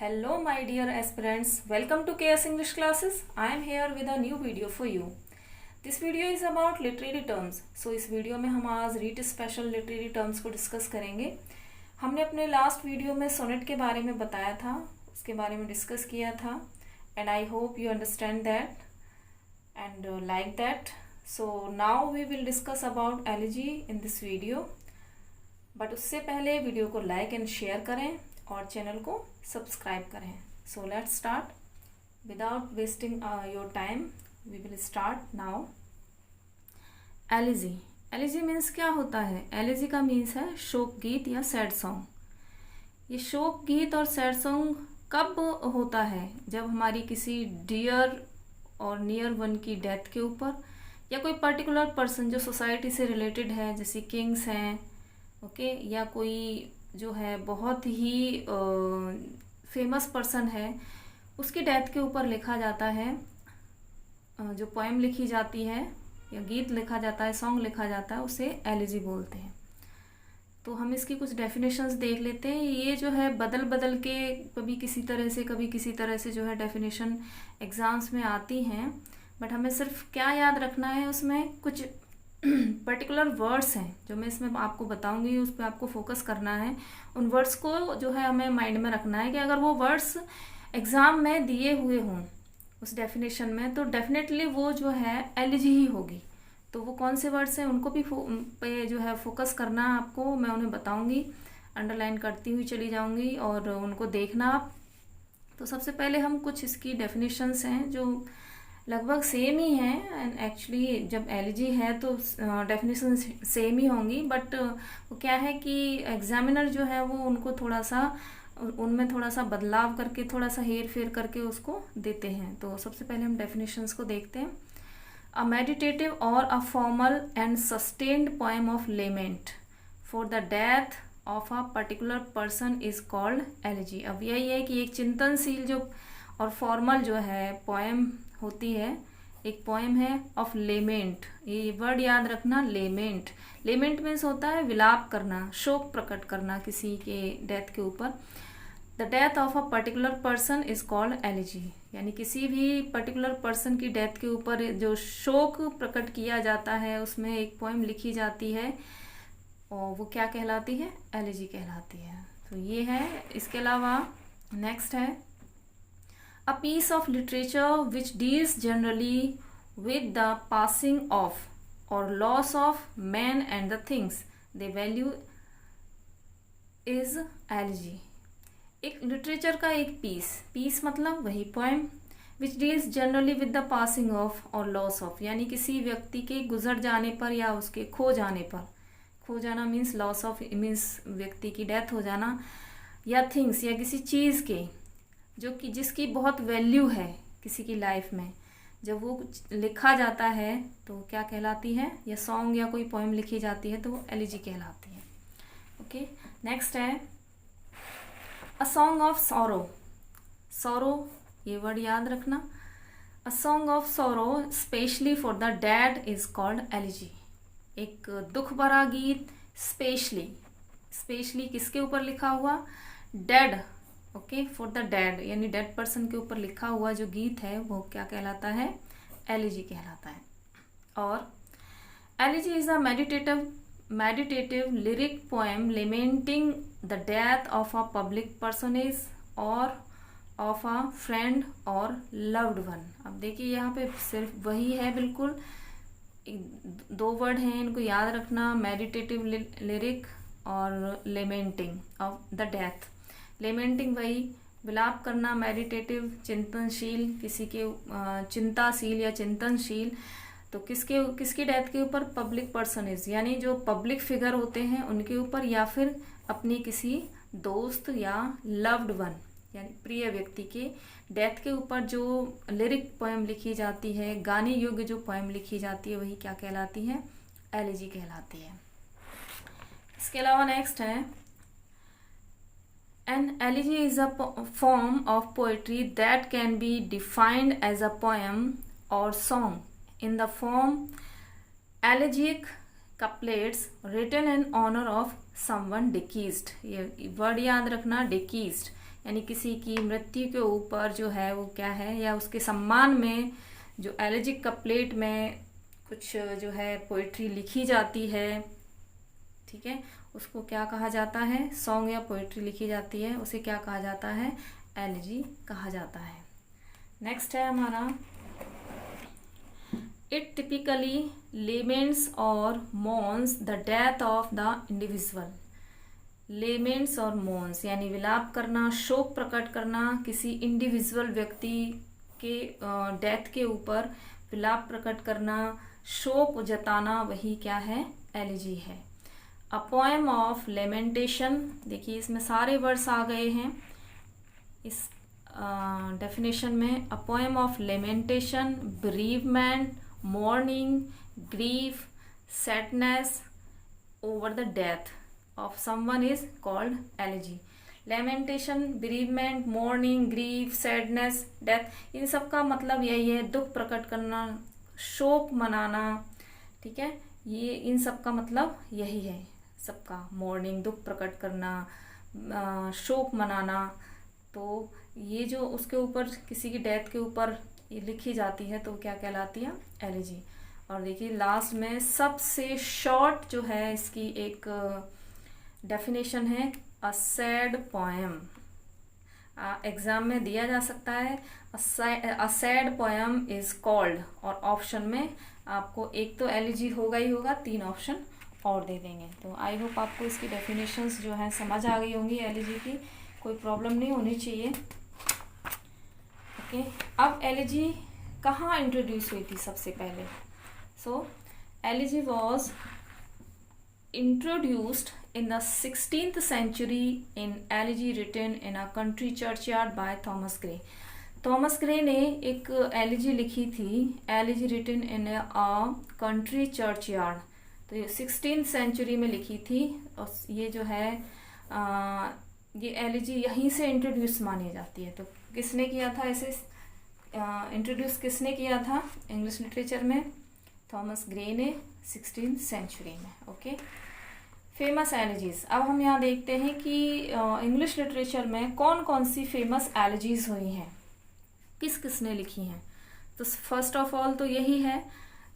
Hello my dear aspirants, welcome to KS English classes. I am here with a new video for you. This video is about literary terms. So इस video में हम आज read special literary terms को discuss करेंगे. हमने अपने last video में sonnet के बारे में बताया था, उसके बारे में डिस्कस किया था and I hope you understand that and like that. So now we will discuss about elegy in this video. But उससे पहले वीडियो को लाइक एंड शेयर करें और चैनल को सब्सक्राइब करें. So let's start without wasting your time. We will start now. Elegy. Elegy means क्या होता है? एलिजी का मीन्स है शोक गीत या सैड सॉन्ग. ये शोक गीत और सैड सॉन्ग कब होता है? जब हमारी किसी डियर और नियर वन की डेथ के ऊपर या कोई पर्टिकुलर पर्सन जो सोसाइटी से रिलेटेड है, जैसे किंग्स हैं, ओके, या कोई जो है बहुत ही फेमस पर्सन है, उसकी डेथ के ऊपर लिखा जाता है, जो पोएम लिखी जाती है या गीत लिखा जाता है, सॉन्ग लिखा जाता है, उसे एलिजी बोलते हैं. तो हम इसकी कुछ डेफिनेशंस देख लेते हैं. ये जो है बदल बदल के कभी किसी तरह से जो है डेफिनेशन एग्ज़ाम्स में आती हैं. बट हमें सिर्फ क्या याद रखना है, उसमें कुछ पर्टिकुलर वर्ड्स हैं जो मैं इसमें आपको बताऊंगी, उस पर आपको फोकस करना है. उन वर्ड्स को जो है हमें माइंड में रखना है कि अगर वो वर्ड्स एग्ज़ाम में दिए हुए हों उस डेफिनेशन में, तो डेफिनेटली वो जो है एलिजी ही होगी. तो वो कौन से वर्ड्स हैं उनको भी पे जो है फोकस करना आपको. मैं उन्हें बताऊंगी, अंडरलाइन करती हुई चली जाऊंगी और उनको देखना आप. तो सबसे पहले हम कुछ इसकी डेफिनेशंस हैं जो लगभग सेम ही हैं. एंड एक्चुअली जब एलिजी है तो डेफिनेशन सेम ही होंगी, बट वो क्या है कि एग्जामिनर जो है वो उनको थोड़ा सा उनमें थोड़ा सा बदलाव करके, थोड़ा सा हेर फेर करके उसको देते हैं. तो सबसे पहले हम डेफिनेशंस को देखते हैं. अ मेडिटेटिव और a formal and sustained poem of lament for the death of a particular person is called elegy. अब यही है कि एक चिंतनशील जो और फॉर्मल जो है पोएम होती है, एक पोएम है ऑफ लेमेंट. ये वर्ड याद रखना, लेमेंट. लेमेंट मीन्स होता है विलाप करना, शोक प्रकट करना किसी के डेथ के ऊपर. The death of a particular person is called elegy. यानी किसी भी पर्टिकुलर पर्सन की डेथ के ऊपर जो शोक प्रकट किया जाता है, उसमें एक पोएम लिखी जाती है और वो क्या कहलाती है? एलिजी कहलाती है. तो ये है. इसके अलावा नेक्स्ट है a piece of literature which deals generally with the passing of or loss of men and the things they value is elegy. एक लिटरेचर का एक पीस मतलब वही poem, which deals generally with the passing of और loss of, यानी किसी व्यक्ति के गुजर जाने पर या उसके खो जाने पर. खो जाना मीन्स लॉस ऑफ, मीन्स व्यक्ति की डेथ हो जाना, या थिंग्स या किसी चीज़ के जो कि जिसकी बहुत वैल्यू है किसी की लाइफ में, जब वो लिखा जाता है तो क्या कहलाती है? या सॉन्ग या कोई पोएम लिखी जाती है तो वो एलिजी कहलाती है. ओके, नेक्स्ट है a song of sorrow. Sorrow, ये वर्ड याद रखना. A song of sorrow specially for the dead is called elegy. एक दुख भरा गीत स्पेशली किसके ऊपर लिखा हुआ? Dead. Okay, for the dead यानी डेड पर्सन के ऊपर लिखा हुआ जो गीत है वो क्या कहलाता है? एलिजी कहलाता है. और elegy is a meditative lyric poem lamenting the death of a public personage और ऑफ अ फ्रेंड और लव्ड वन. अब देखिए यहाँ पे सिर्फ वही है, बिल्कुल दो वर्ड हैं, इनको याद रखना, मेडिटेटिव लिरिक और lamenting of the death. Lamenting वही विलाप करना, मेडिटेटिव चिंतनशील, किसी के चिंताशील या चिंतनशील. तो किसकी डेथ के ऊपर? पब्लिक पर्सनेज यानी जो पब्लिक फिगर होते हैं उनके ऊपर, या फिर अपनी किसी दोस्त या लव्ड वन यानी प्रिय व्यक्ति के डेथ के ऊपर जो लिरिक पोएम लिखी जाती है, गाने योग्य जो पोएम लिखी जाती है, वही क्या कहलाती है? एलिजी कहलाती है. इसके अलावा नेक्स्ट है An elegy is a form of poetry that can be defined as a poem or song in the form elegiac couplets written in honor of someone deceased. ये वर्ड याद रखना, deceased यानी किसी की मृत्यु के ऊपर जो है वो क्या है, या उसके सम्मान में जो एलिजिक कपलेट में कुछ जो है पोइट्री लिखी जाती है, ठीक है, उसको क्या कहा जाता है, सॉन्ग या पोइट्री लिखी जाती है, उसे क्या कहा जाता है, एलिजी कहा जाता है। नेक्स्ट है हमारा, इट टिपिकली लेमेंट्स और moans the death of the individual. Laments और मोन्स यानी विलाप करना, शोक प्रकट करना, किसी इंडिविजुअल व्यक्ति के डेथ के ऊपर विलाप प्रकट करना, शोक जताना, वही क्या है, एलिजी है। अ पोएम ऑफ लेमेंटेशन, देखिए इसमें सारे वर्ड्स आ गए हैं इस डेफिनेशन में। A poem of lamentation, bereavement, mourning, grief, sadness over the death of someone is called elegy. Lamentation, bereavement, mourning, grief, sadness, death, इन सब का मतलब यही है, दुख प्रकट करना, शोक मनाना, ठीक है, ये इन सब का मतलब यही है सबका। mourning दुख प्रकट करना, शोक मनाना, तो ये जो उसके ऊपर किसी की डेथ के ऊपर ये लिखी जाती है तो क्या कहलाती है, एलिजी। और देखिए लास्ट में सबसे शॉर्ट जो है इसकी एक डेफिनेशन है, अ सैड पोएम। एग्जाम में दिया जा सकता है, a sad poem is called, और ऑप्शन में आपको एक तो एलिजी होगा ही होगा, 3 ऑप्शन और दे देंगे। तो आई होप आपको इसकी डेफिनेशंस जो है समझ आ गई होंगी एलिजी की, कोई प्रॉब्लम नहीं होनी चाहिए। ओके, अब एलिजी कहाँ इंट्रोड्यूस हुई थी सबसे पहले? So elegy was introduced in the 16th century in elegy written in a country churchyard by Thomas Gray. Thomas Gray ने एक एलिजी लिखी थी, elegy written in a country churchyard, तो ये 16th सेंचुरी में लिखी थी। और ये जो है ये एलिजी यहीं से इंट्रोड्यूस मानी जाती है। तो किसने किया था इसे इंट्रोड्यूस, किसने किया था इंग्लिश लिटरेचर में? थॉमस ग्रे ने 16th सेंचुरी में। Okay, famous elegies. अब हम यहाँ देखते हैं कि इंग्लिश लिटरेचर में कौन कौन सी फेमस एलिजीज हुई हैं, किस किसने लिखी हैं। तो फर्स्ट ऑफ ऑल तो यही है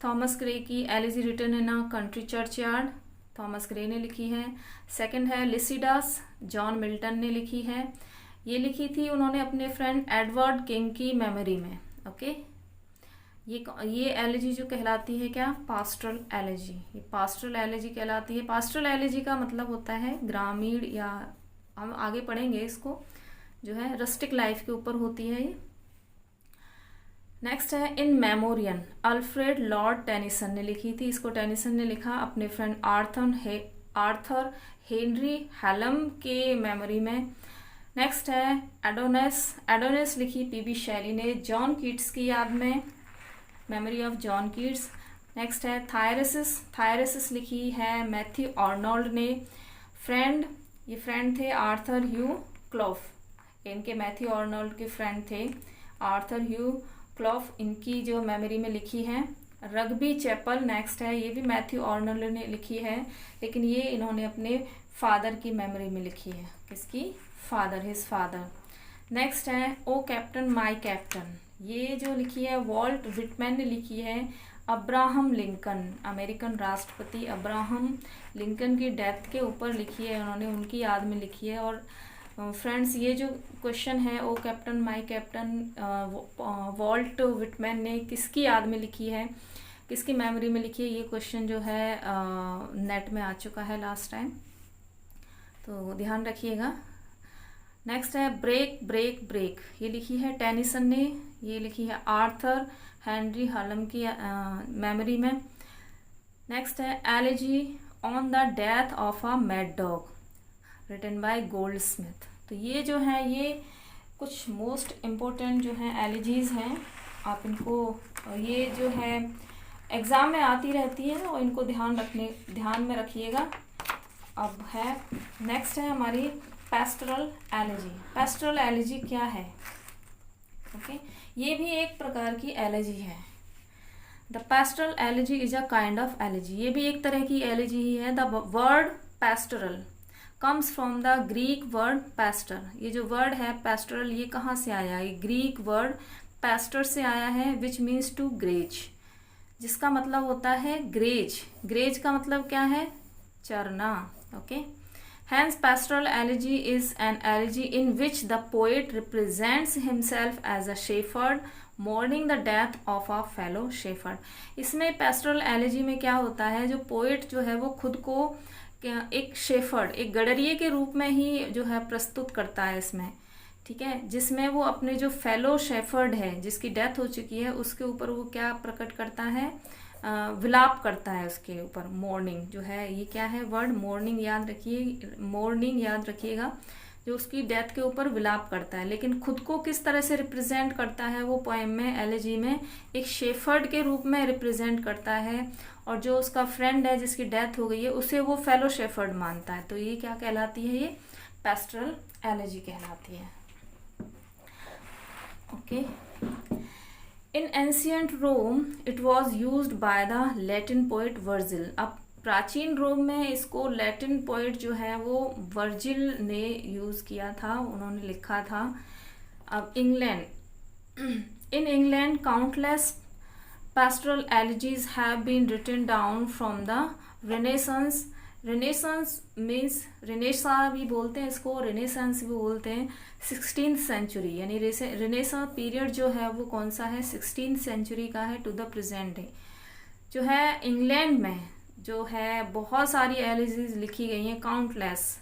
थॉमस ग्रे की elegy written in a country churchyard, Thomas Gray ने लिखी है। सेकंड है लिसिडास, जॉन मिल्टन ने लिखी है। ये लिखी थी उन्होंने अपने फ्रेंड एडवर्ड किंग की मेमोरी में। ओके, ये एलिजी जो कहलाती है क्या? Pastoral elegy. ये पास्टरल एलिजी कहलाती है। पास्टरल एलिजी का मतलब होता है ग्रामीण, या हम आगे पढ़ेंगे इसको, जो है रस्टिक लाइफ के ऊपर होती है ये। नेक्स्ट है इन मेमोरियन, अल्फ्रेड लॉर्ड टेनिसन ने लिखी थी। इसको टेनिसन ने लिखा अपने फ्रेंड आर्थर हेनरी हैलम के मेमोरी में। नेक्स्ट है एडोनिस लिखी पीबी शेली ने जॉन कीट्स की याद में, memory of John Keats. Next है थायरेसिस लिखी है मैथ्यू आर्नोल्ड ने। ये फ्रेंड थे आर्थर ह्यू क्लॉफ, इनके मैथ्यू आर्नोल्ड के फ्रेंड थे आर्थर ह्यू क्लॉफ, इनकी जो मेमोरी में लिखी है। रग्बी चैपल नेक्स्ट है, ये भी मैथ्यू आर्नोल्ड ने लिखी है, लेकिन ये इन्होंने अपने फादर की मेमोरी में लिखी है। किसकी? His father. नेक्स्ट है ओ कैप्टन माय कैप्टन, ये जो लिखी है वॉल्ट विटमैन ने लिखी है। अब्राहम लिंकन, अमेरिकन राष्ट्रपति अब्राहम लिंकन की डेथ के ऊपर लिखी है उन्होंने, उनकी याद में लिखी है। और फ्रेंड्स ये जो क्वेश्चन है O captain my captain Walt Whitman ने किसकी याद में लिखी है, किसकी मेमोरी में लिखी है, ये क्वेश्चन जो है नेट में आ चुका है लास्ट टाइम, तो ध्यान रखिएगा। नेक्स्ट है ब्रेक ब्रेक ब्रेक, ये लिखी है टेनिसन ने, ये लिखी है आर्थर हेनरी हलम की मेमोरी में। नेक्स्ट है elegy on the death of a mad dog written by Goldsmith. तो ये जो है ये कुछ मोस्ट इम्पोर्टेंट जो है एलिजीज हैं, आप इनको ये जो है एग्ज़ाम में आती रहती है और इनको ध्यान में रखिएगा। अब है नेक्स्ट है हमारी पेस्टरल एलिजी। पेस्टरल एलिजी क्या है? ओके, ये भी एक प्रकार की एलिजी है। The pastoral elegy is a kind of elegy, ये भी एक तरह की एलिजी ही है। The word pastoral comes from the Greek word pastor. ये जो वर्ड है पैस्टरल, ये कहाँ से आया है? ये ग्रीक वर्ड पैस्टर से आया है, विच मीन्स टू ग्रेज, जिसका मतलब होता है ग्रेज। ग्रेज का मतलब क्या है? चरना। Okay, hence pastoral elegy is an elegy in which the poet represents himself as a shepherd mourning the death of a fellow shepherd। इसमें pastoral elegy में क्या होता है, जो पोएट जो है वो खुद को एक शेफर्ड, एक गडरिये के रूप में ही जो है प्रस्तुत करता है इसमें, ठीक है, जिसमें वो अपने जो फेलो शेफर्ड है जिसकी डेथ हो चुकी है उसके ऊपर वो क्या प्रकट करता है? विलाप करता है उसके ऊपर। मॉर्निंग जो है, ये क्या है वर्ड? मॉर्निंग याद रखिए, मॉर्निंग याद रखिएगा, जो उसकी डेथ के ऊपर विलाप करता है। लेकिन खुद को किस तरह से रिप्रेजेंट करता है वो पोएम में, एलेजी में, एक शेफर्ड के रूप में रिप्रेजेंट करता है, और जो उसका फ्रेंड है जिसकी डेथ हो गई है उसे वो फेलो शेफर्ड मानता है। तो ये क्या कहलाती है? ये पैस्टरल एलेजी कहलाती है। Okay, in ancient Rome it was used by the Latin poet Virgil. अब प्राचीन रोम में इसको लैटिन पोइट जो है वो वर्जिल ने यूज किया था, उन्होंने लिखा था। अब England, in England countless pastoral elegies have been written down from the Renaissance। Renaissance means Renaissance भी बोलते हैं इसको, रेनेसांस भी बोलते हैं, 16th सेंचुरी, यानी रेनेसा पीरियड जो है वो कौन सा है? 16th सेंचुरी का है टू द प्रेजेंट डे। जो है इंग्लैंड में जो है बहुत सारी एलिजीज लिखी गई हैं, काउंटलेस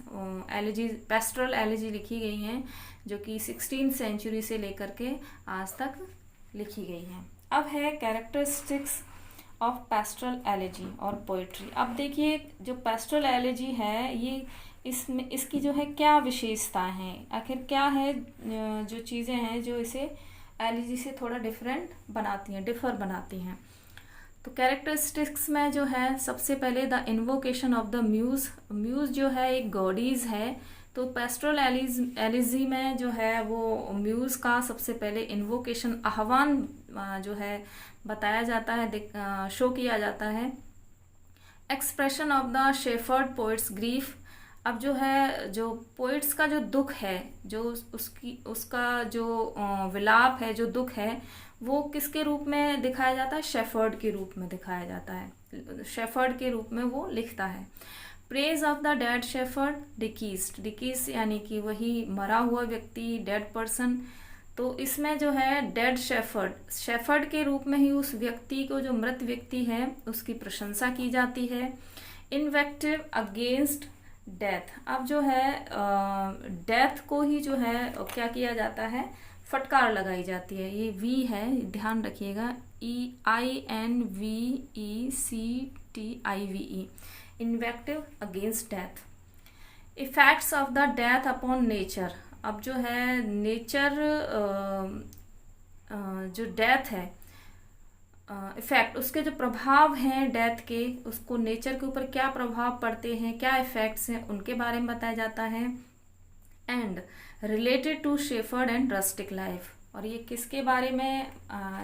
एलिजीज, पेस्टरल एलिजी लिखी गई हैं, जो कि 16th सेंचुरी से लेकर के आज तक लिखी गई हैं। अब है कैरेक्टरिस्टिक्स ऑफ पेस्टरल एलिजी और पोइट्री। अब देखिए जो पेस्टरल एलिजी है ये इसमें इसकी जो है क्या विशेषताएं हैं, आखिर क्या है जो चीज़ें हैं जो इसे एलिजी से थोड़ा डिफरेंट बनाती हैं, डिफर बनाती हैं। तो कैरेक्टरिस्टिक्स में जो है सबसे पहले the invocation of the muse. Muse जो है एक गॉडीज है, तो पेस्टरल एलिजी में जो है वो म्यूज का सबसे पहले इन्वोकेशन, आह्वान जो है बताया जाता है, शो किया जाता है। Expression of the shepherd poets grief. अब जो है जो पोइट्स का जो दुख है, जो उसका जो विलाप है, जो दुख है, वो किसके रूप में दिखाया जाता है? शेफर्ड के रूप में दिखाया जाता है, शेफर्ड के रूप में वो लिखता है। Praise of the dead shepherd डिकीस्ट। डिकीस्ट यानी कि वही मरा हुआ व्यक्ति, डेड पर्सन। तो इसमें जो है डेड शेफर्ड, शेफर्ड के रूप में ही उस व्यक्ति को, जो मृत व्यक्ति है, उसकी प्रशंसा की जाती है। इन्वेक्टिव अगेंस्ट डेथ। अब जो है डेथ को ही जो है क्या किया जाता है? फटकार लगाई जाती है। ये वी है, ध्यान रखिएगा, INVECTIVE, invective against death. Effects of the death upon nature. अब जो है नेचर, जो डेथ है, इफेक्ट, उसके जो प्रभाव हैं डेथ के, उसको नेचर के ऊपर क्या प्रभाव पड़ते हैं, क्या इफेक्ट्स हैं, उनके बारे में बताया जाता है। And related to shepherd and rustic life. और ये किसके बारे में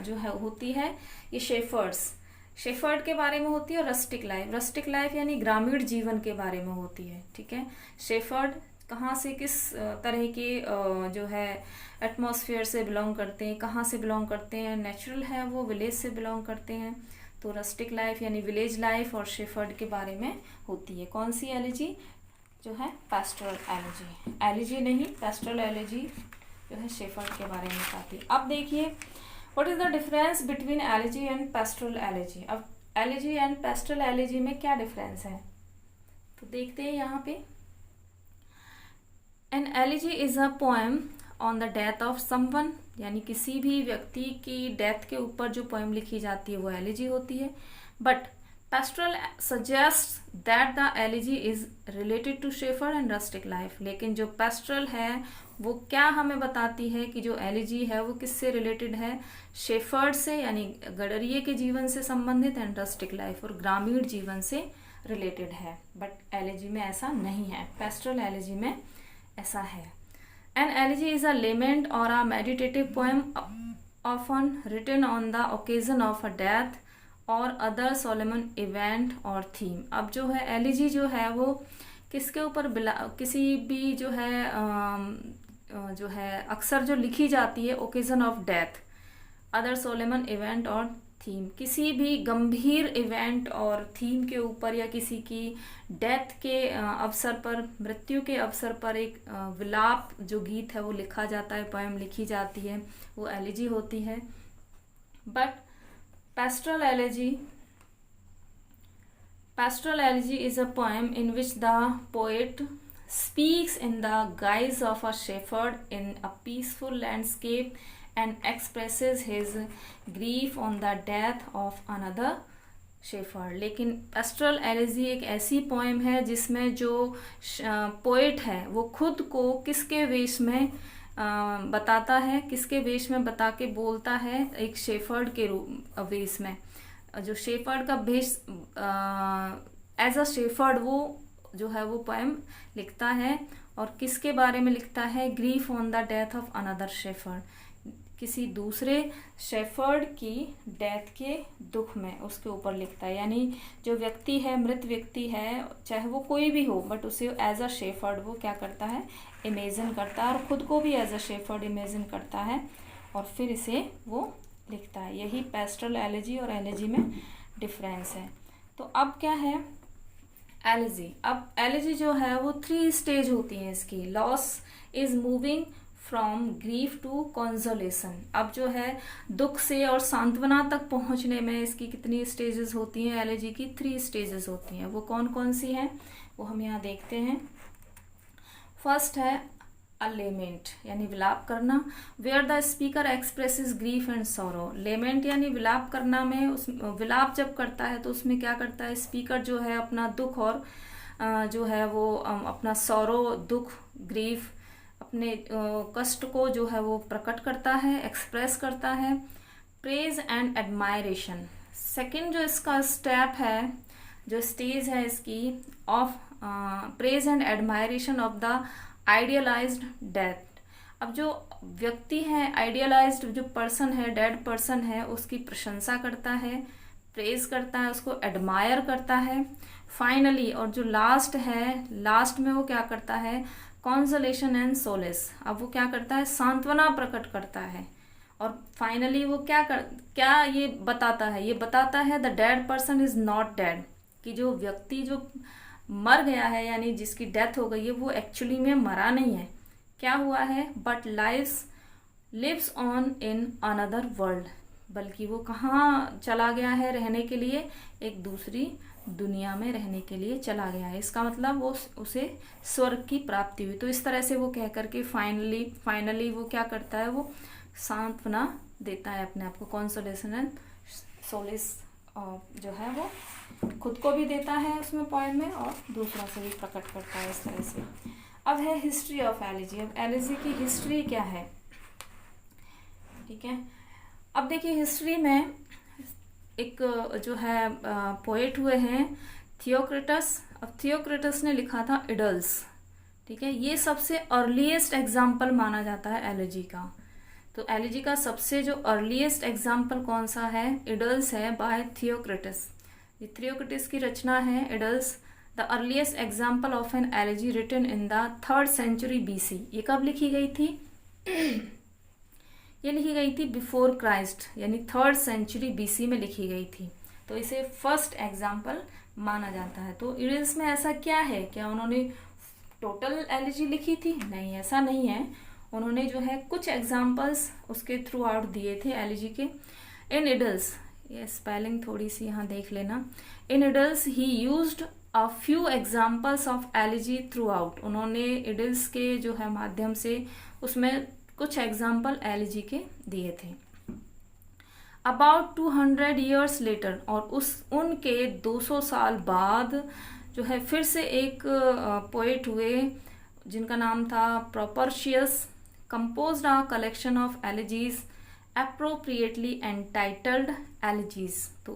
जो है होती है? ये शेफर्ड के बारे में होती है, और रस्टिक लाइफ यानी ग्रामीण जीवन के बारे में होती है, ठीक है। शेफर्ड कहाँ से, किस तरह के जो है एटमॉस्फेयर से बिलोंग करते हैं, कहाँ से बिलोंग करते हैं, नेचुरल है वो, विलेज से बिलोंग करते हैं। तो रस्टिक लाइफ यानी विलेज लाइफ और शेफर्ड के बारे में होती है। कौन सी एलिजी? जो है पेस्टरल एलिजी। एलिजी नहीं, पेस्टरल एलिजी जो है शेफर्ड के बारे में बताती है। अब देखिए what is the difference between elegy and pastoral elegy. अब एलिजी एंड पेस्टरल एलिजी में क्या डिफरेंस है तो देखते हैं यहाँ पे। An elegy is a poem on the death of someone, यानी किसी भी व्यक्ति की डेथ के ऊपर जो पोएम लिखी जाती है वो एलिजी होती है। But pastoral suggest that the elegy is related to shepherd and rustic life. लेकिन जो पेस्टरल है वो क्या हमें बताती है कि जो एलिजी है वो किससे रिलेटेड है? शेफर्ड से, यानी गडरिये के जीवन से संबंधित, एंड रस्टिक लाइफ और ग्रामीण जीवन से रिलेटेड है। बट एलिजी में ऐसा नहीं है, पेस्टरल एलिजी में ऐसा है। An elegy is a lament और a meditative poem often written on the occasion of a death और अदर सोलेमन इवेंट और थीम। अब जो है एलिजी जो है वो किसके ऊपर किसी भी जो है अक्सर जो लिखी जाती है occasion of death, other solemn event और थीम, किसी भी गंभीर इवेंट और थीम के ऊपर या किसी की डेथ के अवसर पर, मृत्यु के अवसर पर एक विलाप जो गीत है वो लिखा जाता है, पोएम लिखी जाती है, वो एलिजी होती है। But pastoral elegy is a poem in which the poet speaks in the guise of a shepherd in a peaceful landscape and expresses his grief on the death of another shepherd। लेकिन pastoral elegy एक ऐसी poem है जिसमें जो poet है वो खुद को किसके वेश में बताता है, किसके वेश में बता के बोलता है, एक शेफर्ड के रूप वेश में, जो शेफर्ड का वेश एज अ शेफर्ड वो जो है वो पोएम लिखता है। और किसके बारे में लिखता है? Grief on the death of another shepherd, किसी दूसरे शेफर्ड की डेथ के दुख में उसके ऊपर लिखता है। यानी जो व्यक्ति है, मृत व्यक्ति है, चाहे वो कोई भी हो, बट उसे एज अ शेफर्ड वो क्या करता है? इमेजिन करता है, और खुद को भी एज अ शेफर्ड इमेजिन करता है और फिर इसे वो लिखता है। यही पेस्टरल एलिजी और एलिजी में डिफरेंस है। तो अब क्या है एलिजी? अब एलिजी जो है वो 3 स्टेज होती हैं इसकी। Loss is moving from grief to consolation. अब जो है दुख से और सांत्वना तक पहुंचने में इसकी कितनी स्टेजेस होती हैं? एलिजी की 3 स्टेजेस होती हैं। वो कौन कौन सी हैं वो हम यहाँ देखते हैं। फर्स्ट है अ लेमेंट, यानी विलाप करना, where the speaker expresses grief and sorrow. Lament यानी विलाप करना में, उस विलाप जब करता है तो उसमें क्या करता है? स्पीकर जो है अपना दुख और जो है वो अपना सॉरो, दुख, ग्रीफ, अपने कष्ट को जो है वो प्रकट करता है, एक्सप्रेस करता है। प्रेज एंड एडमायरेशन, सेकंड जो इसका स्टेप है, जो स्टेज है इसकी, of praise and admiration of the idealised death. अब जो व्यक्ति है, आइडियलाइज्ड जो पर्सन है, डेड पर्सन है, उसकी प्रशंसा करता है, प्रेज करता है, उसको एडमायर करता है। फाइनली और जो लास्ट है, लास्ट में वो क्या करता है? Consolation and solace. अब वो क्या करता है? सांत्वना प्रकट करता है। और फाइनली वो क्या ये बताता है? ये बताता है the dead person is not dead, कि जो व्यक्ति जो मर गया है, यानी जिसकी डेथ हो गई है, वो एक्चुअली में मरा नहीं है। क्या हुआ है? But lives on in another world, बल्कि वो कहाँ चला गया है रहने के लिए? एक दूसरी दुनिया में रहने के लिए चला गया है। इसका मतलब वो उसे स्वर्ग की प्राप्ति हुई। तो इस तरह से वो कह करके फाइनली वो क्या करता है? वो सांत्वना देता है अपने आप को, कॉन्सोलेशन एंड सोलिस जो है वो खुद को भी देता है उसमें पोएम में और दूसरों से भी प्रकट करता है इस तरह से। अब है हिस्ट्री ऑफ एलिजी। अब एलिजी की हिस्ट्री क्या है? ठीक है, अब देखिए हिस्ट्री में एक जो है पोएट हुए हैं थियोक्रिटस। अब थियोक्रिटस ने लिखा था इडल्स। ठीक है, ये सबसे अर्लीस्ट एग्जाम्पल माना जाता है एलिजी का। तो एलिजी का सबसे जो अर्लीस्ट एग्जाम्पल कौन सा है? इडल्स है, बाय थियोक्रिटस। ये थियोक्रिटस की रचना है idylls. The earliest example of an elegy written in the 3rd century BC। ये कब लिखी गई थी? ये लिखी गई थी बिफोर क्राइस्ट, यानी 3rd century BC में लिखी गई थी। तो इसे फर्स्ट एग्जाम्पल माना जाता है। तो इडल्स में ऐसा क्या है? क्या उन्होंने टोटल एलिजी लिखी थी? नहीं, ऐसा नहीं है। उन्होंने जो है कुछ एग्जाम्पल्स उसके थ्रू आउट दिए थे एलिजी के। इन इडल्स, ये स्पेलिंग थोड़ी सी यहाँ देख लेना। In idylls he used a few examples of elegy throughout. उन्होंने इडल्स के जो है माध्यम से उसमें कुछ एग्जाम्पल एलिजी के दिए थे। अबाउट 200 years लेटर, और उनके 200 साल बाद जो है फिर से एक पोएट हुए जिनका नाम था प्रोपर्शियस, composed a collection of elegies appropriately entitled elegies। तो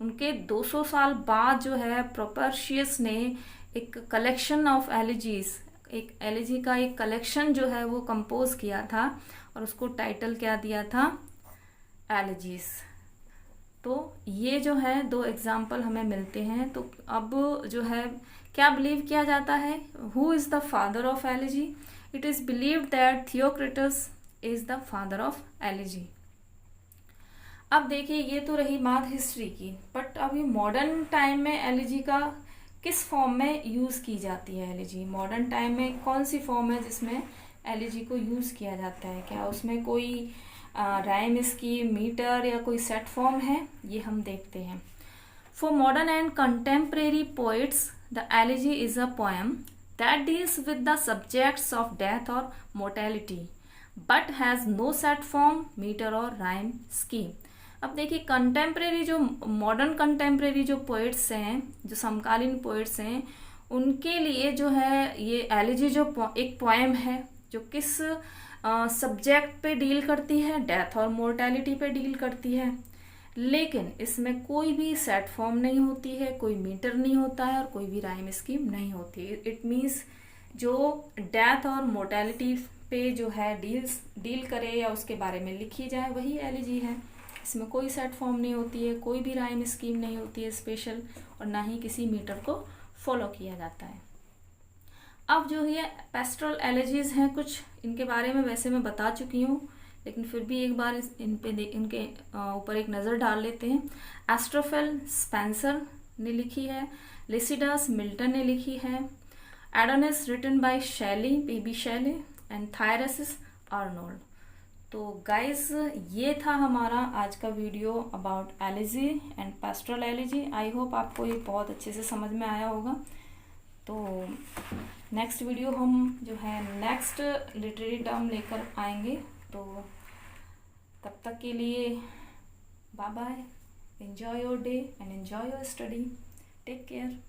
उनके 200 साल बाद जो है प्रोपर्शियस ने एक कलेक्शन ऑफ एलिजीज, एक एलिजी का एक कलेक्शन जो है वो कंपोज किया था और उसको टाइटल क्या दिया था? एलिजीज। तो ये जो है 2 एग्जाम्पल हमें मिलते हैं। तो अब जो है क्या बिलीव किया जाता है? Who is the father of allergy? It is believed that Theocritus is the father of allergy. अब देखिए, ये तो रही बात हिस्ट्री की, बट अभी मॉडर्न टाइम में एलर्जी का किस फॉर्म में यूज़ की जाती है? एलर्जी मॉडर्न टाइम में कौन सी फॉर्म है जिसमें एलर्जी को यूज़ किया जाता है? क्या उसमें कोई राइम स्कीम, मीटर या कोई सेट फॉर्म है? ये हम देखते हैं। For modern and contemporary poets the elegy is a poem that deals with the subjects of death और mortality but has no set form, metre और राइम स्कीम। अब देखिए, कंटेम्प्रेरी जो मॉडर्न कंटेम्प्रेरी जो पोइट्स हैं, जो समकालीन पोइट्स हैं, उनके लिए जो है ये एलर्जी जो एक पोएम है जो किस सब्जेक्ट पे डील करती है? डेथ और मोर्टेलिटी पे डील करती है। लेकिन इसमें कोई भी सेट फॉर्म नहीं होती है, कोई मीटर नहीं होता है और कोई भी राइम स्कीम नहीं होती है। इट मीन्स जो डेथ और मोर्टेलिटी पे जो है डील करे या उसके बारे में लिखी जाए, वही एलर्जी है। इसमें कोई सेट फॉर्म नहीं होती है, कोई भी राइम स्कीम नहीं होती है स्पेशल, और ना ही किसी मीटर को फॉलो किया जाता है। अब जो ये पेस्टोरल एलर्जीज हैं, कुछ इनके बारे में वैसे मैं बता चुकी हूँ, लेकिन फिर भी एक बार इनके ऊपर एक नज़र डाल लेते हैं। एस्ट्रोफेल स्पेंसर ने लिखी है, लिसिडस मिल्टन ने लिखी है, एडोनिस रिटन बाय शैली, बेबी शैली, एंड थायरसिस आर्नोल्ड। तो गाइस, ये था हमारा आज का video about allergy and pastoral allergy. I hope आपको ये बहुत अच्छे से समझ में आया होगा। तो नेक्स्ट वीडियो हम जो है नेक्स्ट लिटरेरी टर्म लेकर आएंगे। तो तब तक के लिए bye bye, enjoy your day and enjoy your study, take care.